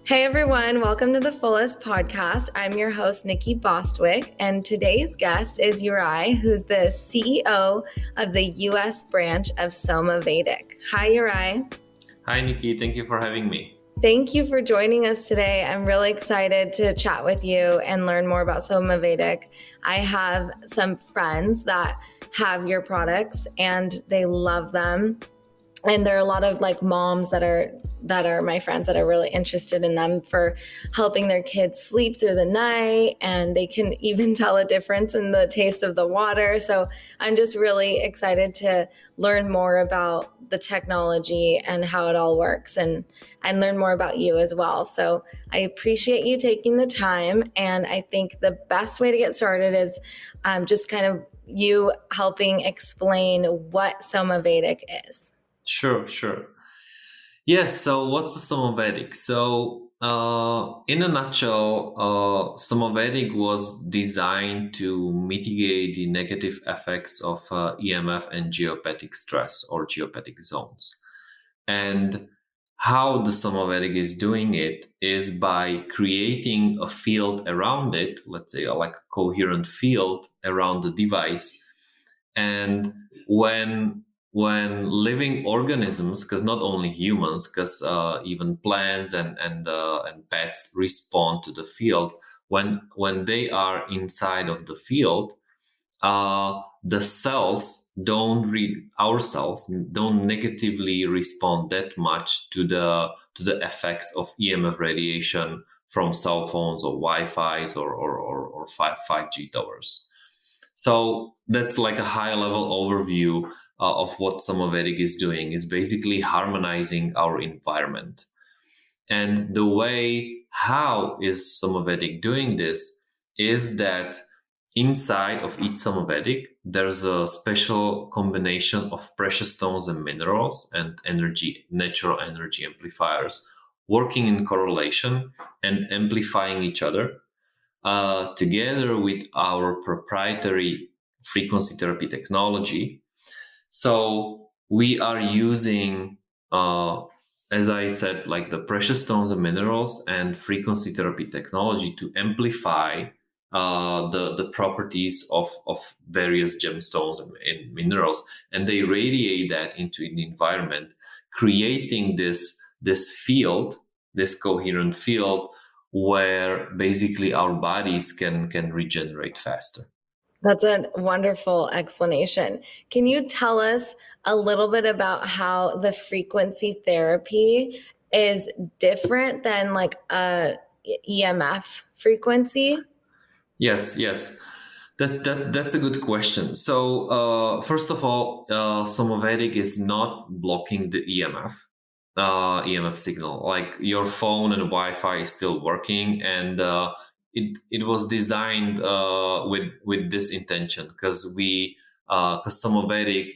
Hey everyone, welcome to the Fullest podcast. I'm your host, Nikki Bostwick, and today's guest is Juraj, who's the CEO of the US branch of Somavedic. Hi, Juraj. Hi, Nikki. Thank you for having me. Thank you for joining us today. I'm really excited to chat with you and learn more about Somavedic. I have some friends that have your products and they love them. And there are a lot of moms that are my friends that are really interested in them for helping their kids sleep through the night, and they can even tell a difference in the taste of the water. So I'm just really excited to learn more about the technology and how it all works, and learn more about you as well. So I appreciate you taking the time, and I think the best way to get started is just kind of you helping explain what Somavedic is. Sure. Yes, so what's the Somavedic? So, in a nutshell, Somavedic was designed to mitigate the negative effects of EMF and geopathic stress or geopathic zones. And how the Somavedic is doing it is by creating a field around it, let's say like a coherent field around the device. And when living organisms, because not only humans, because even plants and pets respond to the field, when they are inside of the field, the cells our cells don't negatively respond that much to the effects of EMF radiation from cell phones or Wi-Fi's or 5G towers. So that's like a high level overview of what Somavedic is doing, is basically harmonizing our environment. And the way how is Somavedic doing this is that inside of each Somavedic, there's a special combination of precious stones and minerals and natural energy amplifiers working in correlation and amplifying each other. Together with our proprietary frequency therapy technology. So we are using, as I said, like the precious stones and minerals and frequency therapy technology to amplify the properties of various gemstones and minerals, and they radiate that into the environment, creating this field, this coherent field, where basically our bodies can regenerate faster. That's a wonderful explanation. Can you tell us a little bit about how the frequency therapy is different than like a EMF frequency? Yes. That's a good question. So first of all, Somavedic is not blocking the EMF signal. Like your phone and Wi-Fi is still working, and it was designed with this intention, because Somavedic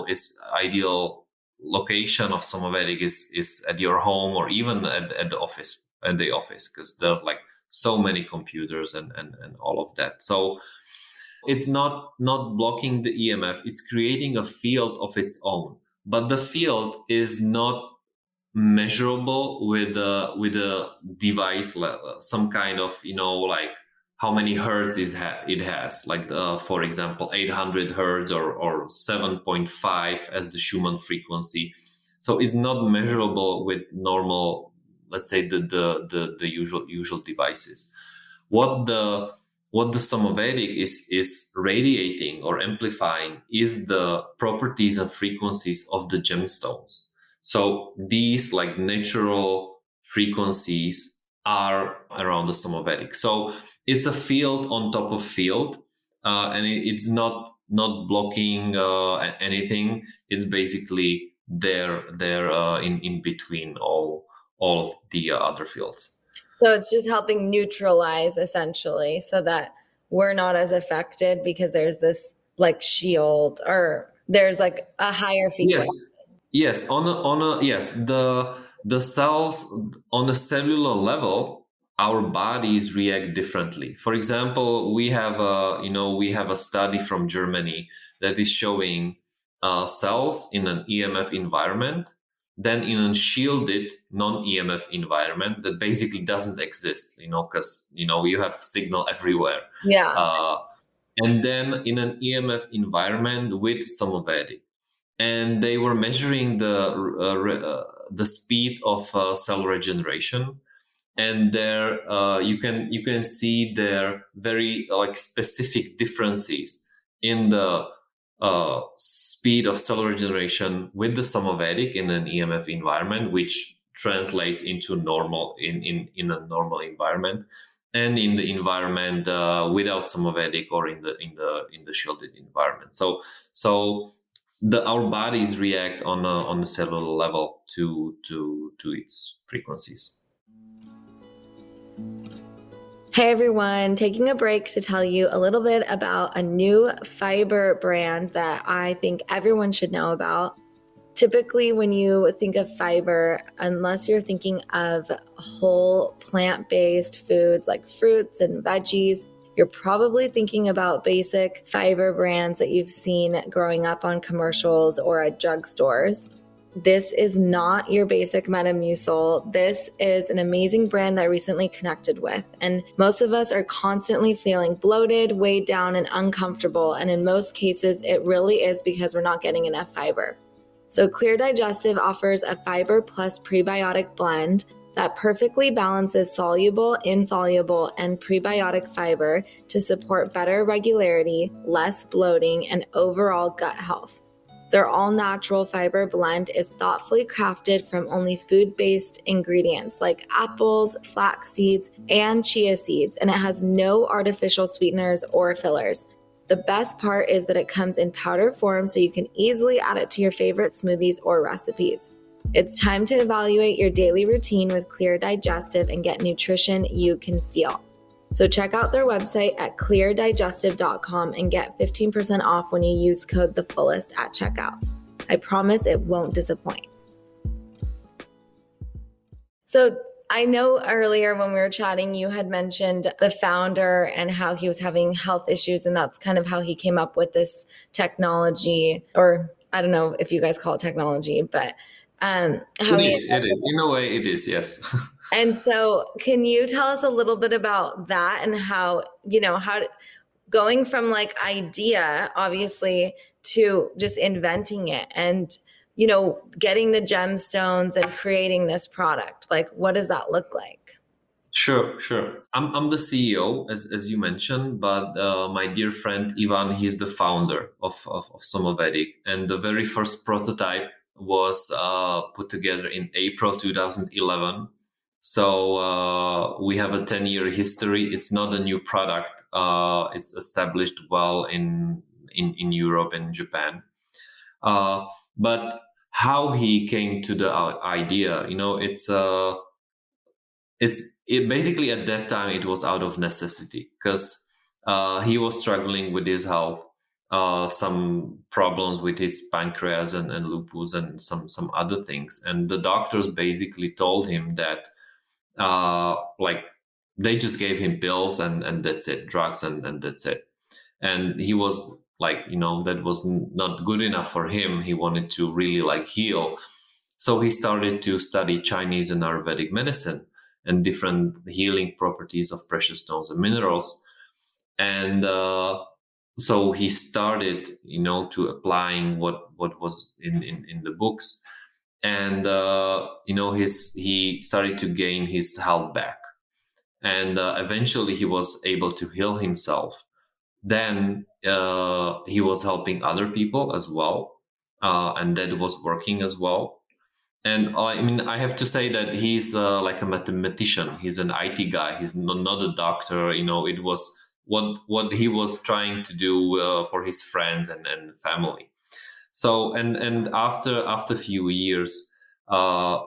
is ideal location of Somavedic is at your home or even at the office, because there's like so many computers and all of that. So it's not blocking the EMF, it's creating a field of its own, but the field is not measurable with a device level, some kind of like how many hertz it has, like for example 800 hertz or 7.5 as the Schumann frequency. So it's not measurable with normal, let's say the usual devices. What the Somavedic is radiating or amplifying is the properties and frequencies of the gemstones. So these like natural frequencies are around the Somavedic. So it's a field on top of field, and it's not blocking anything. It's basically there in between all of the other fields. So it's just helping neutralize essentially so that we're not as affected because there's this like shield, or there's like a higher frequency. Yes. Yes. The cells on a cellular level, our bodies react differently. For example, we have a study from Germany that is showing cells in an EMF environment. then in a shielded non-EMF environment that basically doesn't exist, because you have signal everywhere. Yeah. And then in an EMF environment with Somavedic. And they were measuring the speed of cell regeneration, and there you can see their very specific differences in the speed of cell regeneration with the Somavedic in an EMF environment, which translates into normal in a normal environment, and in the environment without Somavedic, or in the shielded environment. So our bodies react on a cellular level to its frequencies. Hey everyone, taking a break to tell you a little bit about a new fiber brand that I think everyone should know about. Typically, when you think of fiber, unless you're thinking of whole plant-based foods like fruits and veggies, you're probably thinking about basic fiber brands that you've seen growing up on commercials or at drugstores. This is not your basic Metamucil. This is an amazing brand that I recently connected with. And most of us are constantly feeling bloated, weighed down, and uncomfortable. And in most cases, it really is because we're not getting enough fiber. So Clear Digestive offers a fiber plus prebiotic blend that perfectly balances soluble, insoluble, and prebiotic fiber to support better regularity, less bloating, and overall gut health. Their all-natural fiber blend is thoughtfully crafted from only food-based ingredients like apples, flax seeds, and chia seeds, and it has no artificial sweeteners or fillers. The best part is that it comes in powder form, so you can easily add it to your favorite smoothies or recipes. It's time to evaluate your daily routine with Clear Digestive and get nutrition you can feel. So check out their website at cleardigestive.com and get 15% off when you use code THEFULLEST at checkout. I promise it won't disappoint. So I know earlier when we were chatting, you had mentioned the founder and how he was having health issues, and that's kind of how he came up with this technology, or I don't know if you guys call it technology, but It is. In a way, it is, yes. And so can you tell us a little bit about that and how going from idea, obviously, to just inventing it and, getting the gemstones and creating this product? What does that look like? Sure. I'm the CEO, as you mentioned, but my dear friend Ivan, he's the founder of Somavedic, and the very first prototype was put together in April 2011. So we have a 10-year history. It's not a new product. It's established well in Europe and Japan. But how he came to the idea, it basically at that time it was out of necessity, because he was struggling with his health, some problems with his pancreas and lupus and some other things, and the doctors basically told him that they just gave him pills and that's it, drugs and that's it. And he was that was not good enough for him. He wanted to really heal. So he started to study Chinese and Ayurvedic medicine and different healing properties of precious stones and minerals. And so he started, to applying what was in the books. And, he started to gain his health back. And eventually he was able to heal himself. Then he was helping other people as well. And that was working as well. And I have to say that he's like a mathematician. He's an IT guy. He's not a doctor. It was what he was trying to do for his friends and family. So and after a few years,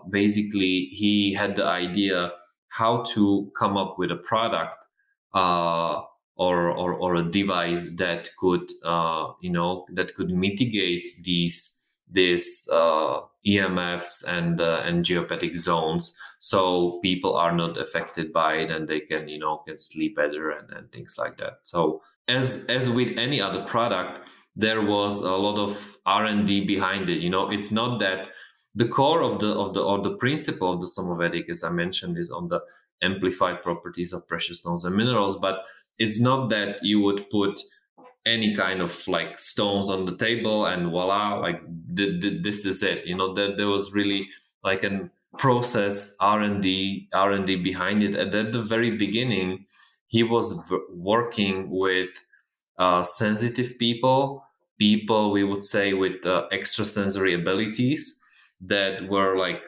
basically he had the idea how to come up with a product or a device that could that could mitigate these EMFs and geopathic zones, so people are not affected by it and they can can sleep better and things like that. So as with any other product, there was a lot of R&D behind it. It's not that The core of the principle of the Somavedic, as I mentioned, is on the amplified properties of precious stones and minerals. But it's not that you would put any kind of like stones on the table and voila, like this is it. There was really like a process, r&d behind it. And at the very beginning, he was working with sensitive people we would say with extrasensory abilities, that were like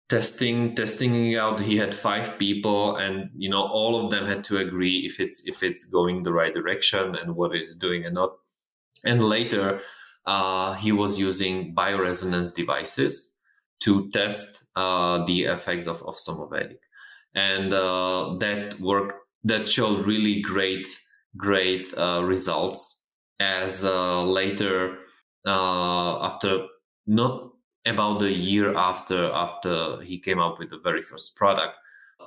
testing it out. He had 5 people, and all of them had to agree if it's going the right direction and what it's doing and not. And later, he was using bioresonance devices to test the effects of Somavedic, and that showed really great results. As later, after not about a year after he came up with the very first product,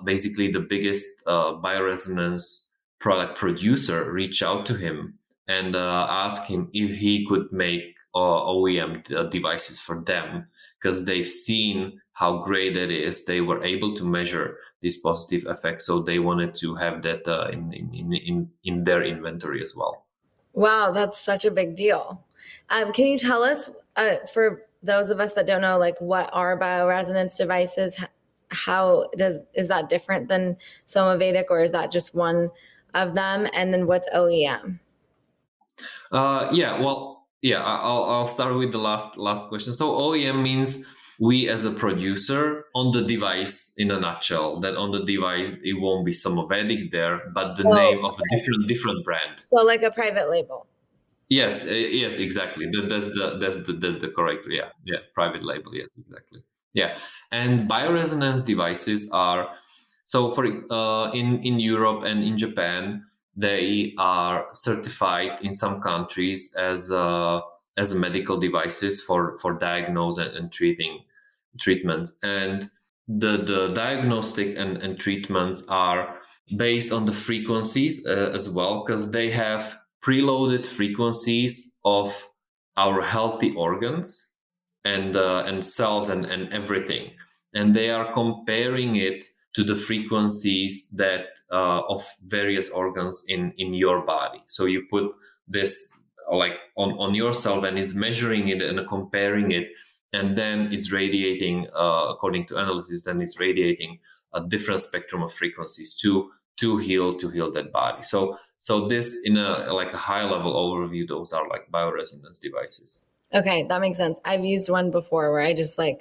basically the biggest bioresonance product producer reached out to him and asked him if he could make OEM devices for them, because they've seen how great it is. They were able to measure these positive effects, so they wanted to have that in their inventory as well. Wow, that's such a big deal. Can you tell us, for those of us that don't know, like what are bioresonance devices? Is that different than Somavedic, or is that just one of them? And then what's OEM? I'll start with the last question. So OEM means we as a producer on the device, in a nutshell. That on the device it won't be Somavedic there, but the name of a different brand. So like a private label. Yes, yes, exactly. That's the correct, private label. Yes, exactly. Yeah, and bioresonance devices are, so for in Europe and in Japan, they are certified in some countries as medical devices for diagnose and treatments. And the diagnostic and treatments are based on the frequencies as well, because they have preloaded frequencies of our healthy organs and cells and everything, and they are comparing it to the frequencies that of various organs in your body. So you put this like on yourself, and it's measuring it and comparing it, and then it's radiating according to analysis. Then it's radiating a different spectrum of frequencies to heal that body. So this, in a high level overview, those are like bioresonance devices. Okay, that makes sense. I've used one before where I just I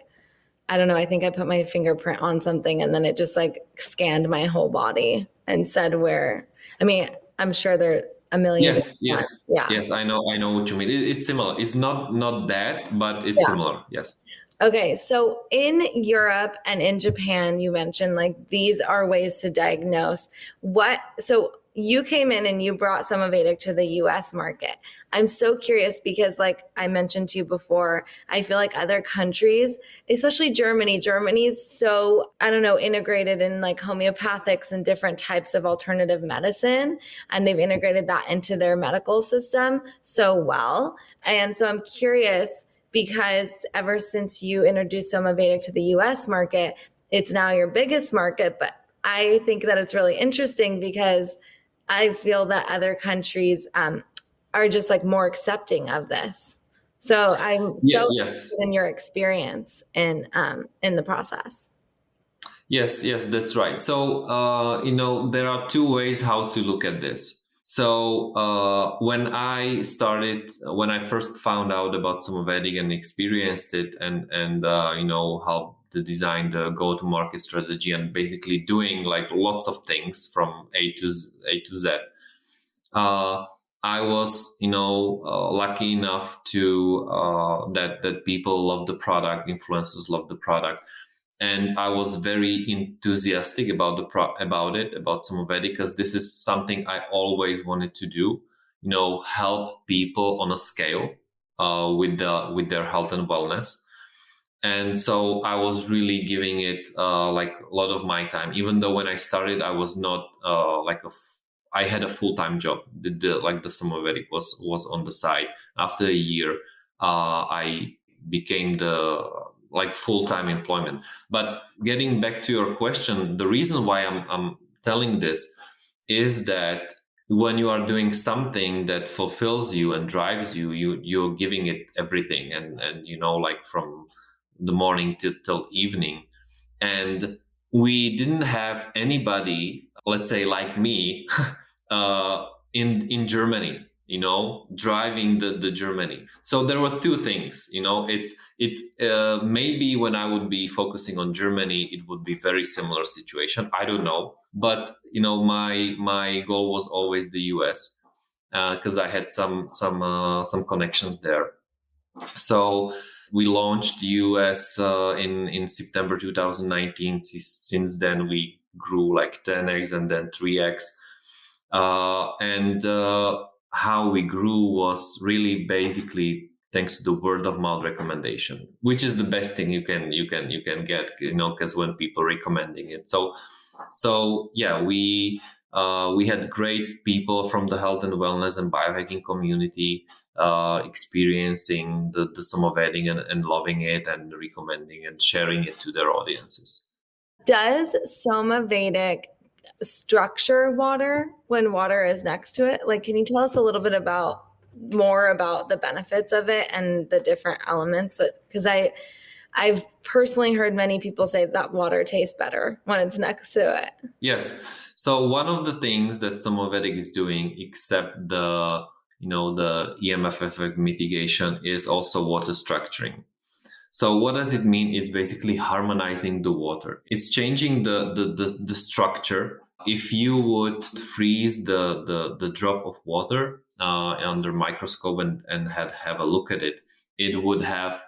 don't know, I think I put my fingerprint on something and then it just scanned my whole body and said I'm sure there are a million. Yes, I know what you mean. It's similar. It's not that, but it's similar. Yes. Okay, so in Europe and in Japan, you mentioned these are ways to diagnose. So you came in and you brought Somavedic to the US market. I'm so curious because I mentioned to you before, I feel like other countries, especially Germany's so, I don't know, integrated in homeopathics and different types of alternative medicine. And they've integrated that into their medical system so well. And so I'm curious, because ever since you introduced Somavedic to the US market, it's now your biggest market. But I think that it's really interesting because I feel that other countries are just more accepting of this. So I'm interested in your experience in the process. Yes, that's right. So there are two ways how to look at this. So when I first found out about Somavedic and experienced it, and how to design the go-to-market strategy and basically doing lots of things from A to Z. I was lucky enough to that people love the product, influencers love the product. And I was very enthusiastic about Somavedic, because this is something I always wanted to do. Help people on a scale with their health and wellness. And so I was really giving it a lot of my time. Even though when I started, I was not I had a full-time job. The Somavedic was on the side. After a year, I became the like full-time employment. But getting back to your question, the reason why I'm telling this is that when you are doing something that fulfills you and drives you, you're giving it everything, and like from the morning till evening. And we didn't have anybody, let's say like me, in Germany, driving the Germany. So there were two things, maybe when I would be focusing on Germany, it would be very similar situation. I don't know, but my goal was always the US, because I had some connections there. So we launched US in September 2019. Since then, we grew like 10x and then 3x. And how we grew was really basically thanks to the word of mouth recommendation, which is the best thing you can get, because when people recommending it. So yeah, we had great people from the health and wellness and biohacking community experiencing the Somavedic and loving it and recommending and sharing it to their audiences. Does Somavedic structure water when water is next to it? Like, can you tell us a little bit more about the benefits of it and the different elements? Because I've personally heard many people say that water tastes better when it's next to it. Yes. So one of the things that Somavedic is doing, except the EMF mitigation, is also water structuring. So what does it mean? It's basically harmonizing the water. It's changing the structure. If you would freeze the drop of water under microscope and have a look at it, it would have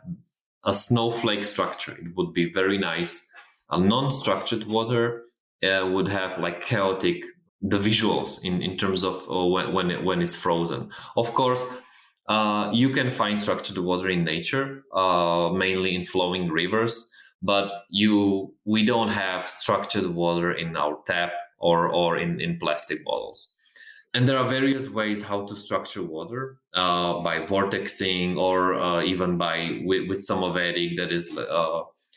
a snowflake structure. It would be very nice. A non-structured water would have like chaotic the visuals in terms of when it's frozen. Of course, you can find structured water in nature, mainly in flowing rivers, but we don't have structured water in our tap or in plastic bottles. And there are various ways how to structure water, by vortexing or even with Somavedic. That is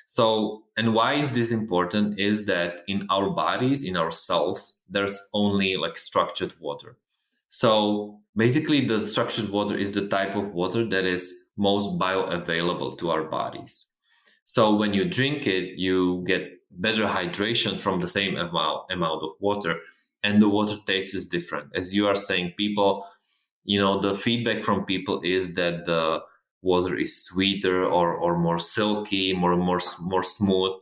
so. And why is this important? Is that in our bodies, in our cells, there's only like structured water. So basically, the structured water is the type of water that is most bioavailable to our bodies. So when you drink it, you get better hydration from the same amount of water, and the water taste is different. As you are saying, people, the feedback from people is that the water is sweeter or more silky, more smooth.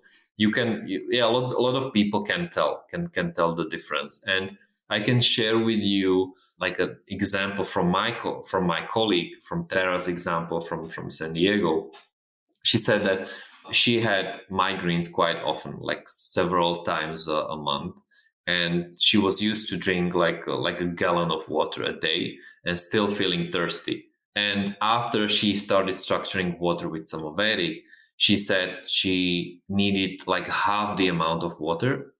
A lot of people can tell the difference. And I can share with you like an example from my colleague, from Tara's example from San Diego. She said that she had migraines quite often, like several times a month, and she was used to drink like a gallon of water a day and still feeling thirsty. And after she started structuring water with Somavedic, she said she needed like half the amount of water,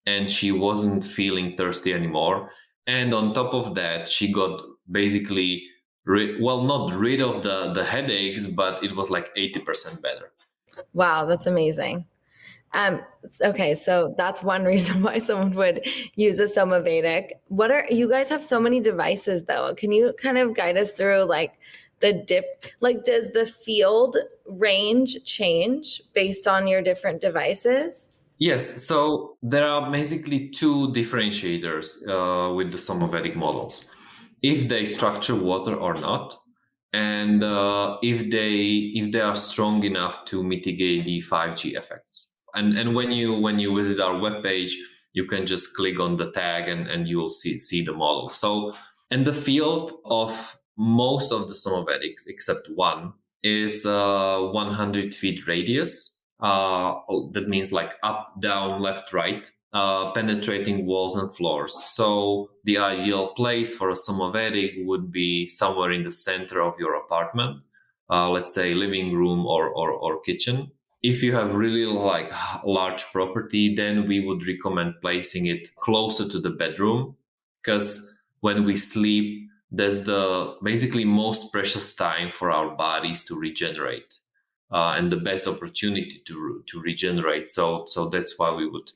and she wasn't feeling thirsty anymore. And on top of that, she got basically not rid of the headaches, but it was like 80% better. Wow, that's amazing. Okay, so that's one reason why someone would use a Somavedic. You guys have so many devices though. Can you kind of guide us through like does the field range change based on your different devices? Yes, so there are basically two differentiators with the Somavedic models: if they structure water or not, and if they are strong enough to mitigate the 5G effects. And when you visit our webpage, you can just click on the tag and you will see the model. So, and the field of most of the Somavedics, except one, is 100 feet radius. That means like up, down, left, right, penetrating walls and floors. So the ideal place for a Somavedic would be somewhere in the center of your apartment, let's say living room or kitchen. If you have really like large property, then we would recommend placing it closer to the bedroom, because when we sleep, that's the basically most precious time for our bodies to regenerate. and the best opportunity to regenerate. So that's why we would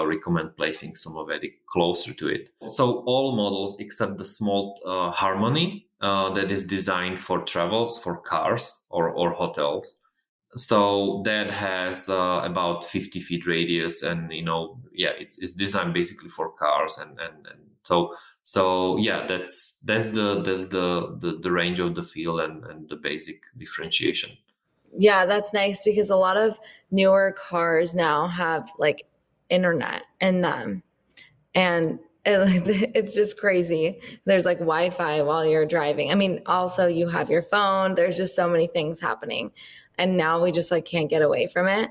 recommend placing Somavedic closer to it. So all models except the small Harmony that is designed for travels, for cars or hotels. So that has about 50 feet radius, and it's designed basically for cars, and that's the range of the field and the basic differentiation. Yeah, that's nice because a lot of newer cars now have like internet in them, and it's just crazy. There's like Wi-Fi while you're driving. I mean, also you have your phone. There's just so many things happening, and now we just like can't get away from it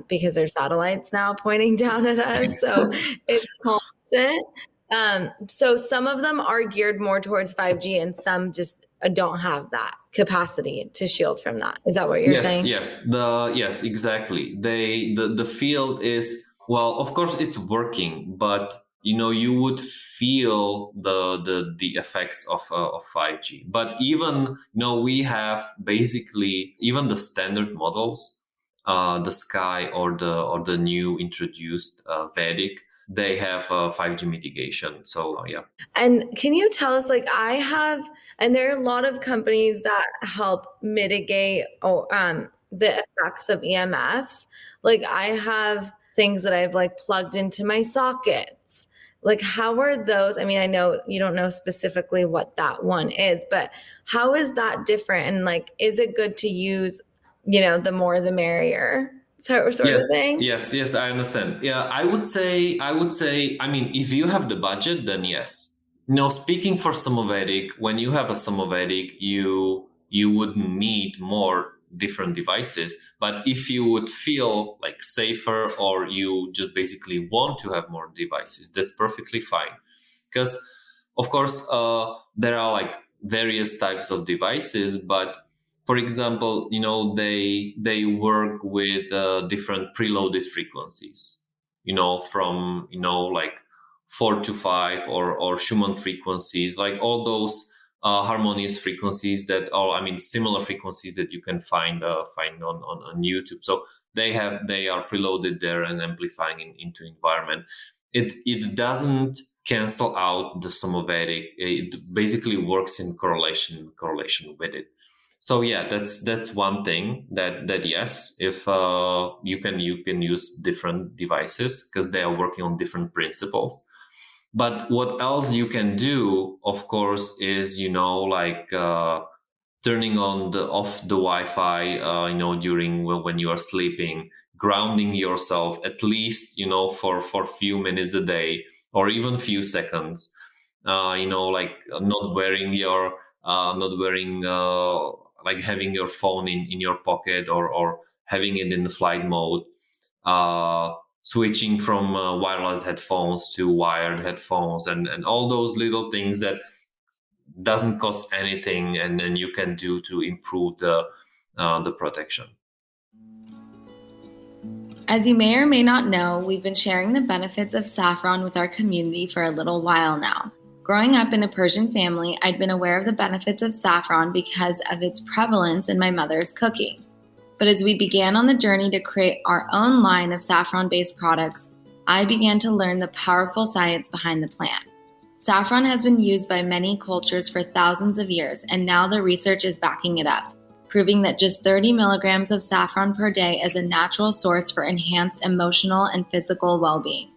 because there's satellites now pointing down at us. So it's constant. So some of them are geared more towards 5G, and some just don't have that capacity to shield from that. Is that what you're saying? Yes, exactly. The field is, well, of course it's working, but you would feel the effects of 5G. But even we have basically even the standard models, the Sky or the new introduced Vedic, they have 5G mitigation. So yeah. And can you tell us, like, and there are a lot of companies that help mitigate the effects of EMFs. Like, I have things that I've like plugged into my sockets. Like, how are those? I mean, I know you don't know specifically what that one is, but how is that different? And like, is it good to use, the more the merrier? Sort of thing. Yes, I understand. Yeah, I would say, I mean, if you have the budget, then yes. Speaking for Somavedic, when you have a Somavedic, you would need more different devices. But if you would feel like safer, or you just basically want to have more devices, that's perfectly fine. Because of course, there are like various types of devices, but for example, they work with different preloaded frequencies, from like 4 to 5 or Schumann frequencies, like all those harmonious frequencies that are, I mean, similar frequencies that you can find on YouTube. So they are preloaded there and amplifying into environment. It doesn't cancel out the Somavedic. It basically works in correlation with it. So yeah, that's one thing that yes, if you can use different devices because they are working on different principles. But what else you can do, of course, is like turning off the Wi-Fi, during when you are sleeping, grounding yourself at least for a few minutes a day or even few seconds. Like not wearing like having your phone in your pocket, or having it in the flight mode, switching from wireless headphones to wired headphones, and all those little things that doesn't cost anything, and then you can do to improve the protection. As you may or may not know, we've been sharing the benefits of saffron with our community for a little while now. Growing up in a Persian family, I'd been aware of the benefits of saffron because of its prevalence in my mother's cooking. But as we began on the journey to create our own line of saffron-based products, I began to learn the powerful science behind the plant. Saffron has been used by many cultures for thousands of years, and now the research is backing it up, proving that just 30 milligrams of saffron per day is a natural source for enhanced emotional and physical well-being.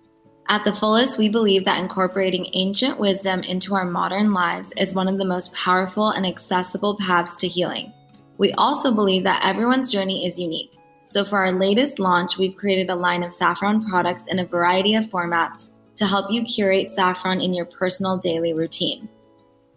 At the fullest, we believe that incorporating ancient wisdom into our modern lives is one of the most powerful and accessible paths to healing. We also believe that everyone's journey is unique. So for our latest launch, we've created a line of saffron products in a variety of formats to help you curate saffron in your personal daily routine.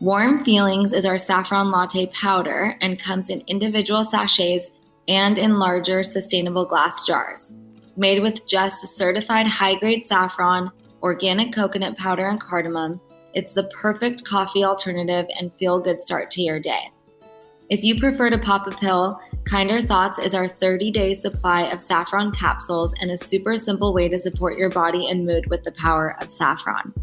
Warm Feelings is our saffron latte powder and comes in individual sachets and in larger sustainable glass jars. Made with just certified high-grade saffron, organic coconut powder, and cardamom, it's the perfect coffee alternative and feel-good start to your day. If you prefer to pop a pill, Kinder Thoughts is our 30-day supply of saffron capsules and a super simple way to support your body and mood with the power of saffron.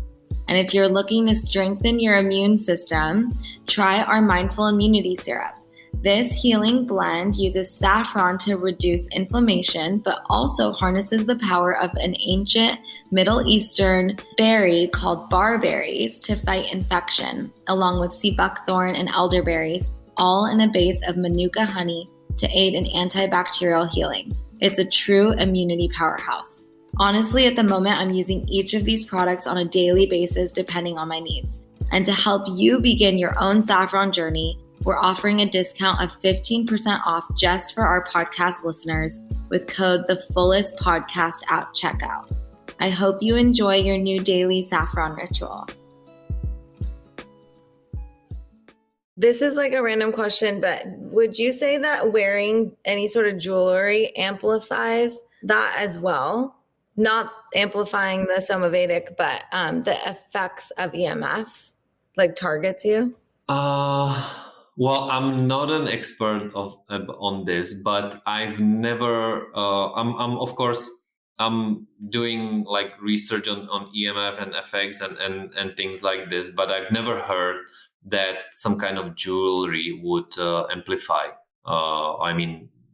And if you're looking to strengthen your immune system, try our Mindful Immunity Syrup. This healing blend uses saffron to reduce inflammation, but also harnesses the power of an ancient Middle Eastern berry called barberries to fight infection, along with sea buckthorn and elderberries, all in a base of manuka honey to aid in antibacterial healing. It's a true immunity powerhouse. Honestly, at the moment, I'm using each of these products on a daily basis depending on my needs. And to help you begin your own saffron journey, we're offering a discount of 15% off just for our podcast listeners with code TheFullestPodcast at checkout. I hope you enjoy your new daily saffron ritual. This is like a random question, but would you say that wearing any sort of jewelry amplifies that as well? Not amplifying the Somavedic, but the effects of EMFs, like targets you? Well, I'm not an expert on this, but I've never. I'm of course I'm doing like research on EMF and effects and things like this, but I've never heard that some kind of jewelry would amplify.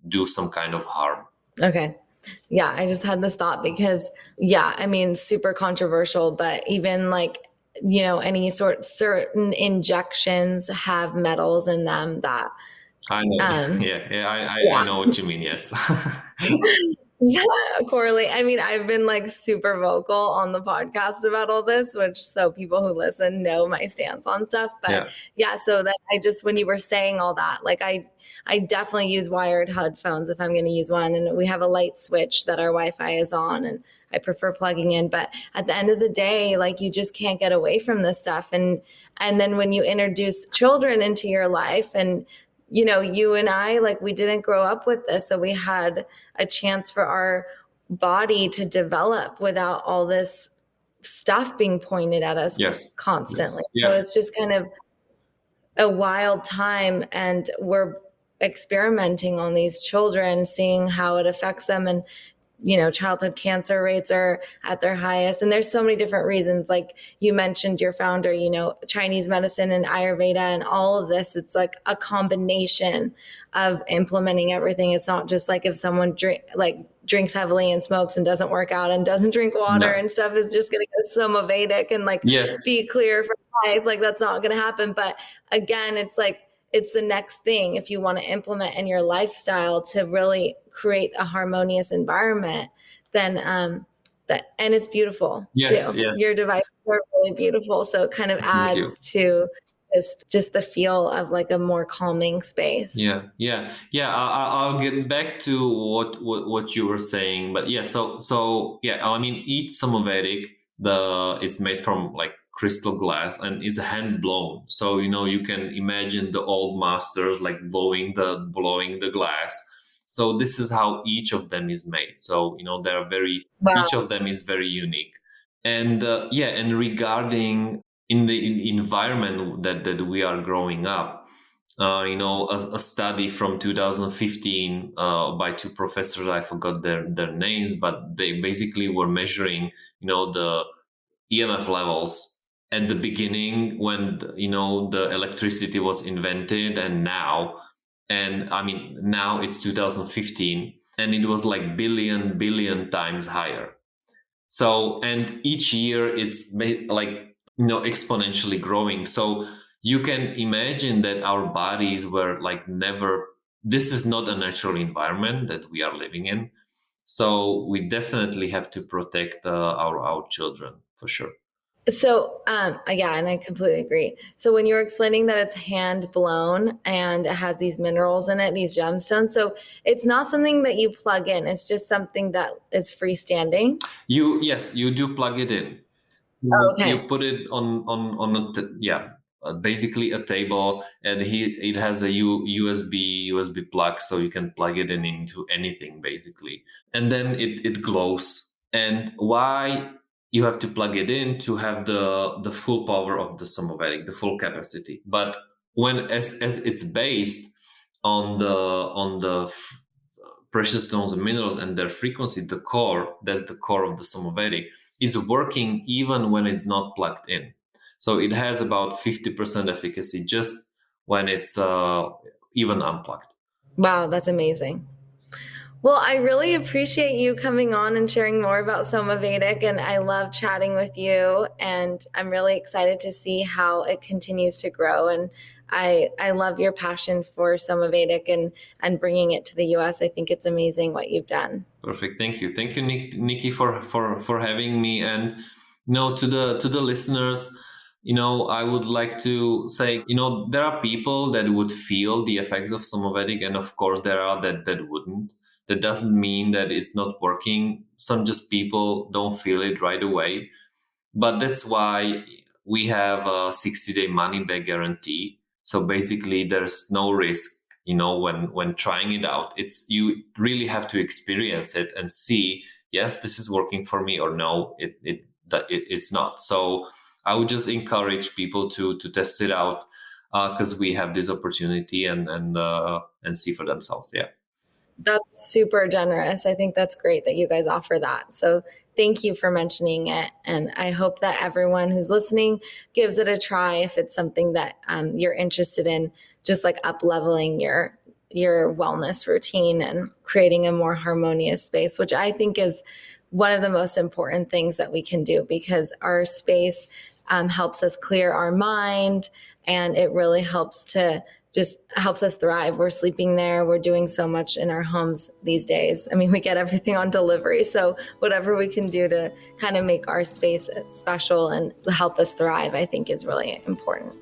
Do some kind of harm. Okay. Yeah, I just had this thought because, super controversial, but even like, any certain injections have metals in them that. I know. I know what you mean. Yes. Yeah, correlate. I mean, I've been like super vocal on the podcast about all this, so people who listen know my stance on stuff. But so that when you were saying all that, like I definitely use wired headphones if I'm going to use one. And we have a light switch that our Wi-Fi is on, and I prefer plugging in. But at the end of the day, like you just can't get away from this stuff. And then when you introduce children into your life, and you and I, like, we didn't grow up with this. So we had a chance for our body to develop without all this stuff being pointed at us constantly. Yes. So it's just kind of a wild time, and we're experimenting on these children, seeing how it affects them. And childhood cancer rates are at their highest. And there's so many different reasons. Like you mentioned your founder, Chinese medicine and Ayurveda and all of this. It's like a combination of implementing everything. It's not just like if someone drinks heavily and smokes and doesn't work out and doesn't drink water and stuff is just going to go Somavedic and be clear for life. Like that's not going to happen. But again, it's like, it's the next thing if you want to implement in your lifestyle to really create a harmonious environment, then and it's beautiful too. Yes. Your devices are really beautiful. So it kind of adds to just the feel of like a more calming space. I'll get back to what you were saying, but each Somavedic is made from like crystal glass, and it's hand blown. So you can imagine the old masters like blowing the glass. So this is how each of them is made. So they're each of them is very unique. And and regarding in the environment that we are growing up, a study from 2015 by two professors, I forgot their names, but they basically were measuring the EMF levels at the beginning when the electricity was invented, and now it's 2015, and it was like billion times higher. So, and each year it's exponentially growing. So you can imagine that our bodies were like never. This is not a natural environment that we are living in. So we definitely have to protect our children for sure. So, and I completely agree. So when you were explaining that it's hand blown and it has these minerals in it, these gemstones, so it's not something that you plug in. It's just something that is freestanding. You do plug it in. You put it on basically a table, and it has a USB plug, so you can plug it into anything basically, and then it glows. And why you have to plug it in? To have the full power of the Somavedic, the full capacity. But as it's based on the precious stones and minerals and their frequency, that's the core of the Somavedic, is working even when it's not plugged in. So it has about 50% efficacy just when it's even unplugged. Wow, that's amazing. Well, I really appreciate you coming on and sharing more about Somavedic, and I love chatting with you, and I'm really excited to see how it continues to grow. And I love your passion for Somavedic and bringing it to the US. I think it's amazing what you've done. Perfect. Thank you. Thank you, Nikki, for having me. And to the listeners, I would like to say, there are people that would feel the effects of Somavedic, and of course there are that wouldn't. That doesn't mean that it's not working. Some just people don't feel it right away. But that's why we have a 60-day money back guarantee. So basically there's no risk, when trying it out. You really have to experience it and see, yes, this is working for me, or no, it's not. So I would just encourage people to test it out, because we have this opportunity, and see for themselves. Yeah. That's super generous. I think that's great that you guys offer that. So thank you for mentioning it. And I hope that everyone who's listening gives it a try if it's something that you're interested in, just like up leveling your wellness routine and creating a more harmonious space, which I think is one of the most important things that we can do, because our space helps us clear our mind, and it really helps us thrive. We're sleeping there. We're doing so much in our homes these days. I mean, we get everything on delivery. So whatever we can do to kind of make our space special and help us thrive, I think is really important.